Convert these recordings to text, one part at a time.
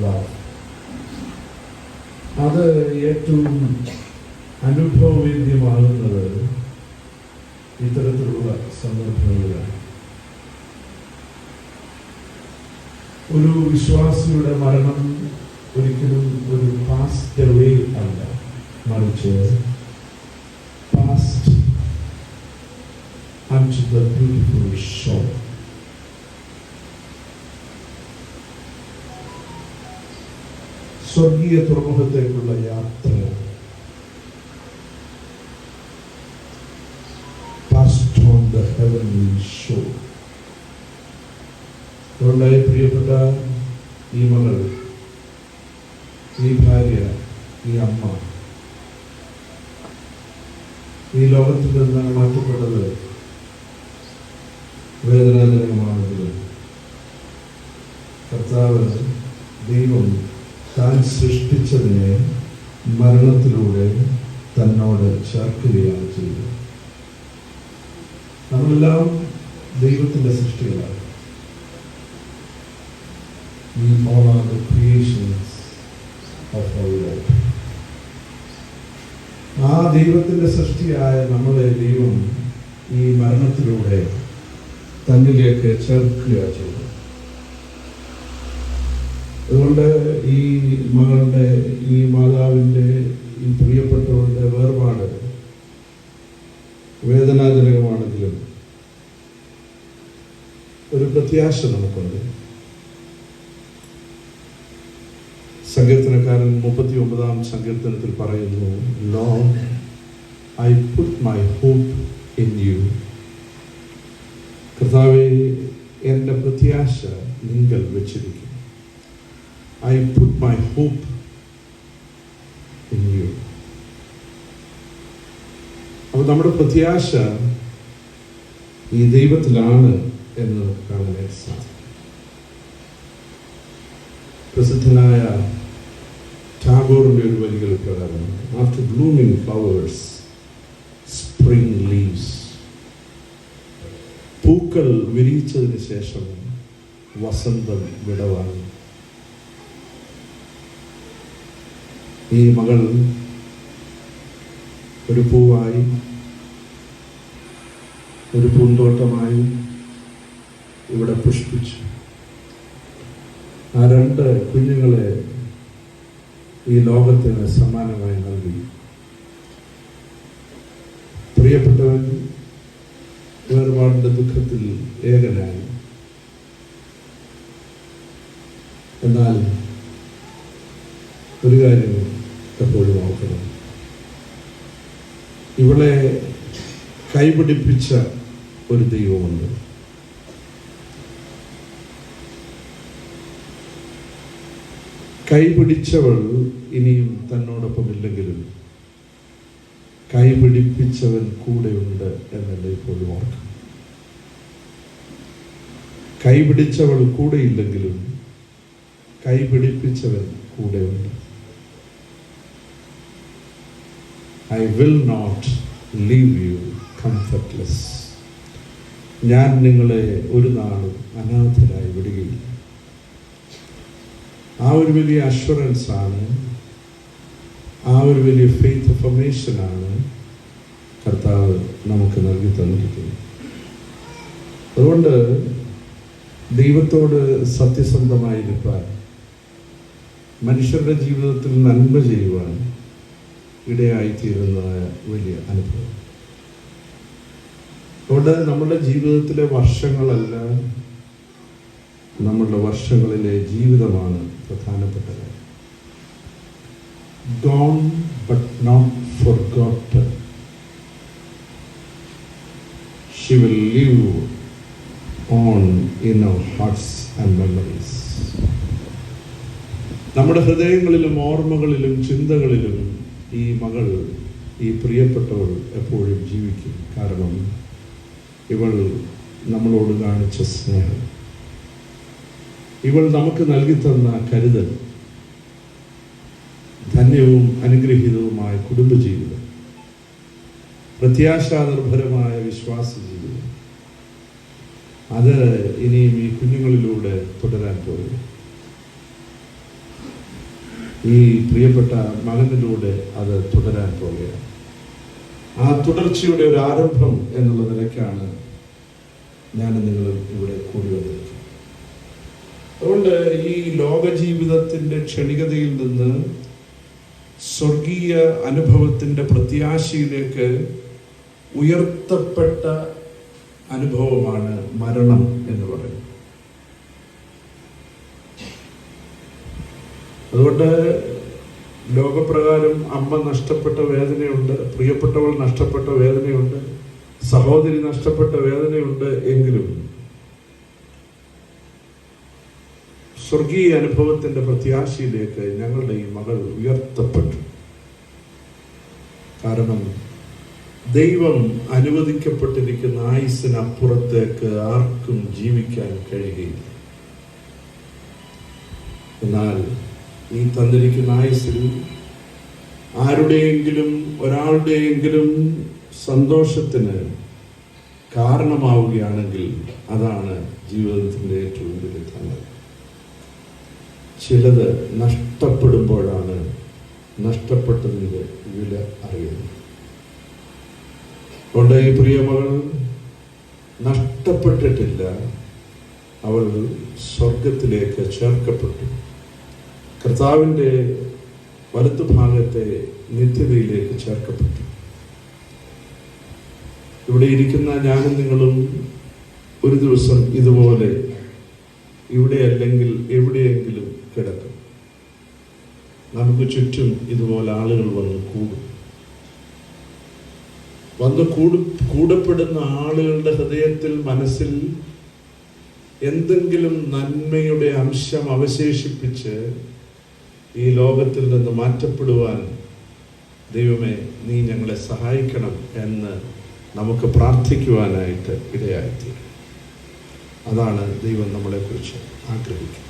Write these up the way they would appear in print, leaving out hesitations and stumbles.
love. അത് ഏറ്റവും അനുഭവവേദ്യമാകുന്നത് ഇത്തരത്തിലുള്ള സന്ദർഭങ്ങളിലാണ്. ഒരു വിശ്വാസിയുടെ മരണം ഒരിക്കലും ഒരു പാസ്റ്റ് അവേ അല്ല, മറിച്ച് past unto the beautiful shore. സ്വർഗീയ തുറമുഖത്തേക്കുള്ള യാത്ര past on the heavenly shore. അതുകൊണ്ടായി പ്രിയപ്പെട്ട ഈ മകൾ, ഈ ഭാര്യ, ഈ അമ്മ ഈ ലോകത്തിൽ നിന്ന് മാറ്റപ്പെട്ടത് വേദനാജനകമാണെങ്കിലും കർത്താവ് ദൈവം താൻ സൃഷ്ടിച്ചതിനെ മരണത്തിലൂടെ തന്നോട് ചേർക്കുകയാണ് ചെയ്തത്. നമ്മളെല്ലാം ദൈവത്തിൻ്റെ സൃഷ്ടികളാണ്. We all are the creations of our Lord. ആ ദൈവത്തിൻ്റെ സൃഷ്ടിയായ നമ്മളെ ദൈവം ഈ മരണത്തിലൂടെ തന്നിലേക്ക് ചേർക്കുക ചെയ്തു. അതുകൊണ്ട് ഈ മകളുടെ, ഈ മാതാവിൻ്റെ, ഈ പ്രിയപ്പെട്ടവരുടെ വേർപാട് വേദനാജനകമാണെങ്കിലും ഒരു പ്രത്യാശ നമുക്കുണ്ട്. സങ്കീർത്തനക്കാരൻ 39-ാം സങ്കീർത്തനത്തിൽ പറയുന്നു, Lord, I put my hope in you. കർത്താവേ, എൻ്റെ പ്രത്യാശ നിങ്ങൾ വെച്ചിരിക്കുന്നു. I put my hope in you. അപ്പോൾ നമ്മുടെ പ്രത്യാശ ഈ ദൈവത്തിലാണ് എന്ന് നമുക്ക് കാണാനായിട്ട് സാധിക്കും. പ്രസിദ്ധനായ ടാഗോറിൻ്റെ ഒരു വരികൾ പ്രകാരം, after blooming flowers spring leaves, പൂക്കൾ വിരിയിച്ചതിന് ശേഷം വസന്തം വിടവാങ്ങി. ഈ മകൾ ഒരു പൂവായി, ഒരു പൂന്തോട്ടമായി ഇവിടെ പുഷ്പിച്ചു. ആ 2 കുഞ്ഞുങ്ങളെ ഈ ലോകത്തിന് സമ്മാനമായി നൽകി. പ്രിയപ്പെട്ടവൻ വേർപാടിൻ്റെ ദുഃഖത്തിൽ ഏകനായി. എന്നാൽ ഒരു കാര്യം എപ്പോഴും ഓർക്കണം, ഇവളെ കൈപിടിപ്പിച്ച ഒരു ദൈവമുണ്ട്. കൈപിടിച്ചവൾ ഇനിയും തന്നോടൊപ്പം ഇല്ലെങ്കിലും കൈപിടിപ്പിച്ചവൻ കൂടെയുണ്ട് എന്നല്ല ഇപ്പോഴും ഓർക്കണം. കൈപിടിച്ചവൾ കൂടെയില്ലെങ്കിലും കൈപിടിപ്പിച്ചവൻ കൂടെയുണ്ട്. I will not leave you comfortless. ഞാൻ നിങ്ങളെ ഒരു നാളും അനാഥരായി വിടുകയില്ല. ആ ഒരു വലിയ അഷ്വറൻസ് ആണ്, ആ ഒരു വലിയ ഫെയ്ത്ത് അഫർമേഷനാണ് കർത്താവ് നമുക്ക് നൽകി തന്നിരിക്കുന്നത്. അതുകൊണ്ട് ദൈവത്തോട് സത്യസന്ധമായിരിക്കാൻ, മനുഷ്യരുടെ ജീവിതത്തിൽ നന്മ ചെയ്യുവാൻ ഇടയായിത്തീരുന്നതായ വലിയ അനുഭവം. അതുകൊണ്ട് നമ്മുടെ ജീവിതത്തിലെ വർഷങ്ങളല്ല, നമ്മളുടെ വർഷങ്ങളിലെ ജീവിതമാണ് പ്രധാനപ്പെട്ടത്. Gone but not forgotten. She will live on in our hearts and memories. നമ്മുടെ ഹൃദയങ്ങളിലും ഓർമ്മകളിലും ചിന്തകളിലും ഈ മകൾ, ഈ പ്രിയപ്പെട്ടവൾ എപ്പോഴും ജീവിക്കും. കാരണം ഇവൾ നമ്മളോട് കാണിച്ച സ്നേഹം, ഇവൾ നമുക്ക് നൽകി തന്ന കരുതൽ, ധന്യവും അനുഗ്രഹീതവുമായ കുടുംബജീവിതം, പ്രത്യാശാനിർഭരമായ വിശ്വാസ ജീവിതം, അത് ഇനിയും ഈ കുഞ്ഞുങ്ങളിലൂടെ തുടരാൻ പോകുന്നു. ഈ പ്രിയപ്പെട്ട മകനിലൂടെ അത് തുടരാൻ പോവുകയാണ്. ആ തുടർച്ചയുടെ ഒരു ആരംഭം എന്നുള്ള നിലയ്ക്കാണ് ഞാൻ നിങ്ങൾ ഇവിടെ കൂടി വന്നിരിക്കുന്നത്. അതുകൊണ്ട് ഈ ലോക ജീവിതത്തിൻ്റെ ക്ഷണികതയിൽ നിന്ന് സ്വർഗീയ അനുഭവത്തിൻ്റെ പ്രത്യാശയിലേക്ക് ഉയർത്തപ്പെട്ട അനുഭവമാണ് മരണം എന്ന് പറയുന്നത്. അതുകൊണ്ട് ലോകപ്രകാരം അമ്മ നഷ്ടപ്പെട്ട വേദനയുണ്ട്, പ്രിയപ്പെട്ടവൾ നഷ്ടപ്പെട്ട വേദനയുണ്ട്, സഹോദരി നഷ്ടപ്പെട്ട വേദനയുണ്ട്. എങ്കിലും സ്വർഗീയ അനുഭവത്തിന്റെ പ്രത്യാശയിലേക്ക് ഞങ്ങളുടെ ഈ മകൾ ഉയർത്തപ്പെട്ടു. കാരണം ദൈവം അനുവദിക്കപ്പെട്ടിരിക്കുന്ന ആയുസ്സിനപ്പുറത്തേക്ക് ആർക്കും ജീവിക്കാൻ കഴിയുകയില്ല. എന്നാൽ ഈ തന്നിരിക്കുന്ന ആയുസ്സിൽ ആരുടെയെങ്കിലും ഒരാളുടെയെങ്കിലും സന്തോഷത്തിന് കാരണമാവുകയാണെങ്കിൽ അതാണ് ജീവിതത്തിൻ്റെ ഏറ്റവും വലിയ ധനം. ചിലത് നഷ്ടപ്പെടുമ്പോഴാണ് നഷ്ടപ്പെട്ടതിൻ്റെ വില അറിയുന്നത്. അതുകൊണ്ട് ഈ പ്രിയമകൾ നഷ്ടപ്പെട്ടിട്ടില്ല, അവൾ സ്വർഗത്തിലേക്ക് ചേർക്കപ്പെട്ടു. കർത്താവിൻ്റെ വലത്തുഭാഗത്തെ നിത്യതയിലേക്ക് ചേർക്കപ്പെട്ടു. ഇവിടെ ഇരിക്കുന്ന ഞാനും നിങ്ങളും ഒരു ദിവസം ഇതുപോലെ ഇവിടെ അല്ലെങ്കിൽ എവിടെയെങ്കിലും കിടക്കും. നമുക്ക് ചുറ്റും ഇതുപോലെ ആളുകൾ വന്ന് കൂടപ്പെടുന്ന ആളുകളുടെ ഹൃദയത്തിൽ മനസ്സിൽ എന്തെങ്കിലും നന്മയുടെ അംശം അവശേഷിപ്പിച്ച് ഈ ലോകത്തിൽ നിന്ന് മാറ്റപ്പെടുവാൻ ദൈവമേ നീ ഞങ്ങളെ സഹായിക്കണം എന്ന് നമുക്ക് പ്രാർത്ഥിക്കുവാനായിട്ട് ഇടയായിത്തീരും. അതാണ് ദൈവം നമ്മളെക്കുറിച്ച് ആഗ്രഹിക്കുന്നത്.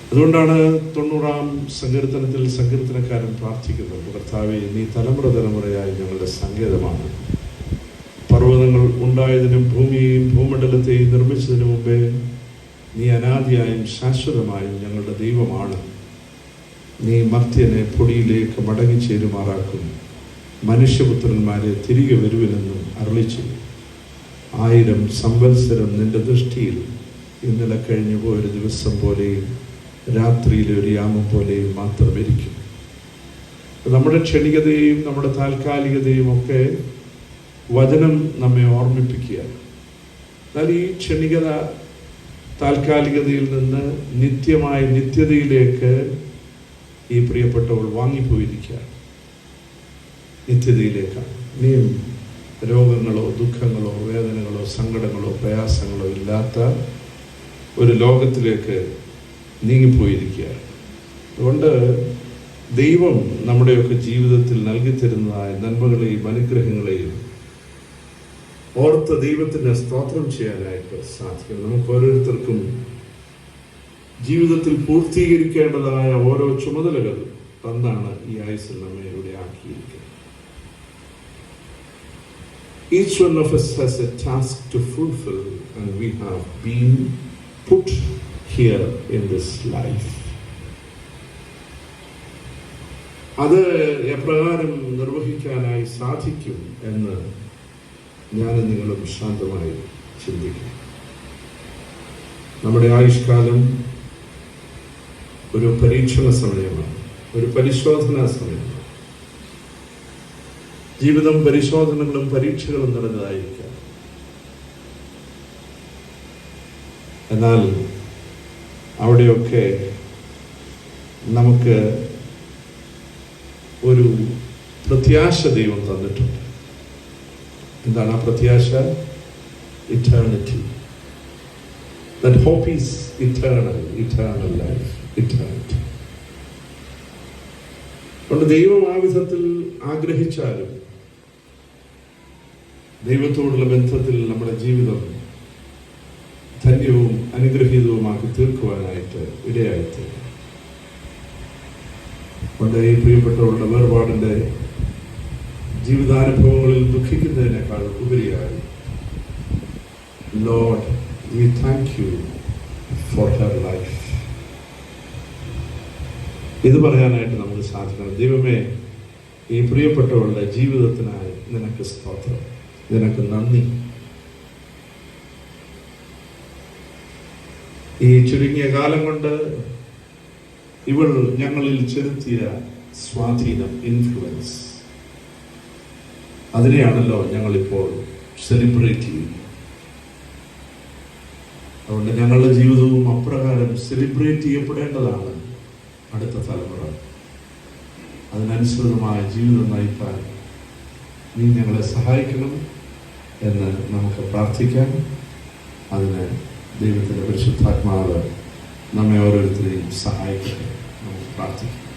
അതുകൊണ്ടാണ് 90-ാം സങ്കീർത്തനത്തിൽ സങ്കീർത്തനക്കാരൻ പ്രാർത്ഥിക്കുന്നത്, കർത്താവേ നീ തലമുറ തലമുറയായി ഞങ്ങളുടെ സങ്കേതമാണ്. പർവ്വതങ്ങൾ ഉണ്ടായതിനും ഭൂമിയെയും ഭൂമണ്ഡലത്തെയും നിർമ്മിച്ചതിനു മുമ്പേ നീ അനാദിയായും ശാശ്വതമായും ഞങ്ങളുടെ ദൈവമാണ്. നീ മർത്യനെ പൊടിയിലേക്ക് മടങ്ങിച്ചേരുമാറാക്കും, മനുഷ്യപുത്രന്മാരെ തിരികെ വരുവിനെന്നും അരുളിച്ചു. 1000 സംവത്സരം നിന്റെ ദൃഷ്ടിയിൽ ഇന്നലെ കഴിഞ്ഞു പോയൊരു ദിവസം പോലെയും രാത്രിയിലെ ഒരു യാമം പോലെയും മാത്രം ഇരിക്കും. നമ്മുടെ ക്ഷണികതയും നമ്മുടെ താൽക്കാലികതയും ഒക്കെ വചനം നമ്മെ ഓർമ്മിപ്പിക്കുകയാണ്. എന്നാൽ ഈ ക്ഷണികത താൽക്കാലികതയിൽ നിന്ന് നിത്യമായ നിത്യതയിലേക്ക് ഈ പ്രിയപ്പെട്ടവൾ വാങ്ങിപ്പോയിരിക്കുകയാണ്. നിത്യതയിലേക്കാണ്. ഇനിയും രോഗങ്ങളോ ദുഃഖങ്ങളോ വേദനകളോ സങ്കടങ്ങളോ പ്രയാസങ്ങളോ ഇല്ലാത്ത ഒരു ലോകത്തിലേക്ക് നീങ്ങിപ്പോയിരിക്കുകയാണ്. അതുകൊണ്ട് ദൈവം നമ്മുടെയൊക്കെ ജീവിതത്തിൽ നൽകിത്തരുന്നതായ നന്മകളെയും അനുഗ്രഹങ്ങളെയും ഓർത്ത് ദൈവത്തിന് സ്തോത്രം ചെയ്യാനായിട്ട് സാധിക്കും. നമുക്ക് ഓരോരുത്തർക്കും ജീവിതത്തിൽ പൂർത്തീകരിക്കേണ്ടതായ ഓരോ ചുമതലകൾ തന്നാണ് ഈ ആയുസ്സിൽ നമ്മെ ഇവിടെ ആക്കിയിരിക്കുന്നത്. Each one of us has a task to fulfill, and we have been put here in this life. അത് എപ്രകാരം നിർവഹിക്കാനായി സാധിക്കും എന്ന് ഞാനും നിങ്ങളും ശാന്തമായി ചിന്തിക്കും. നമ്മുടെ ആയുഷ്കാലം ഒരു പരീക്ഷണ സമയമാണ്, ഒരു പരിശോധനാ സമയമാണ്. ജീവിതം പരിശോധനകളും പരീക്ഷകളും നിറഞ്ഞതായിരിക്കാം. എന്നാൽ അവിടെയൊക്കെ നമുക്ക് ഒരു പ്രത്യാശ ദൈവം തന്നിട്ടുണ്ട്. എന്താണ് ആ പ്രത്യാശ? Eternity. That hope is eternal, eternal life, eternity. അതുകൊണ്ട് ദൈവം ആ വിധത്തിൽ ആഗ്രഹിച്ചാലും ദൈവത്തോടുള്ള ബന്ധത്തിൽ നമ്മുടെ ജീവിതം ധന്യവും അനുഗ്രഹീതവുമാക്കി തീർക്കുവാനായിട്ട് ഇടയായിത്തീരും. അതുകൊണ്ട് ഈ പ്രിയപ്പെട്ടവരുടെ വേർപാടിൻ്റെ ജീവിതാനുഭവങ്ങളിൽ ദുഃഖിക്കുന്നതിനേക്കാൾ ഉപരിയായി, Lord, we thank you for her life. ഇത് പറയാനായിട്ട് നമുക്ക് സാധിക്കണം. ദൈവമേ, ഈ പ്രിയപ്പെട്ടവളുടെ ജീവിതത്തിനായി നിനക്ക് സ്തോത്രം, നിനക്ക് നന്ദി. ഈ ചുരുങ്ങിയ കാലം കൊണ്ട് ഇവൾ ഞങ്ങളിൽ ചെലുത്തിയ സ്വാധീനം, ഇൻഫ്ലുവൻസ്, അതിനെയാണല്ലോ ഞങ്ങളിപ്പോൾ സെലിബ്രേറ്റ് ചെയ്യുന്നത്. അതുകൊണ്ട് ഞങ്ങളുടെ ജീവിതവും അപ്രകാരം സെലിബ്രേറ്റ് ചെയ്യപ്പെടേണ്ടതാണ്. അടുത്ത തലമുറ അതിനനുസൃതമായ ജീവിതം നയിക്കാൻ നീ ഞങ്ങളെ സഹായിക്കണം എന്ന് നമുക്ക് പ്രാർത്ഥിക്കാം. അതിന് ദൈവത്തിൻ്റെ പരിശുദ്ധാത്മാവ് നമ്മെ ഓരോരുത്തരെയും സഹായിക്കട്ടെ. നമുക്ക് പ്രാർത്ഥിക്കാം.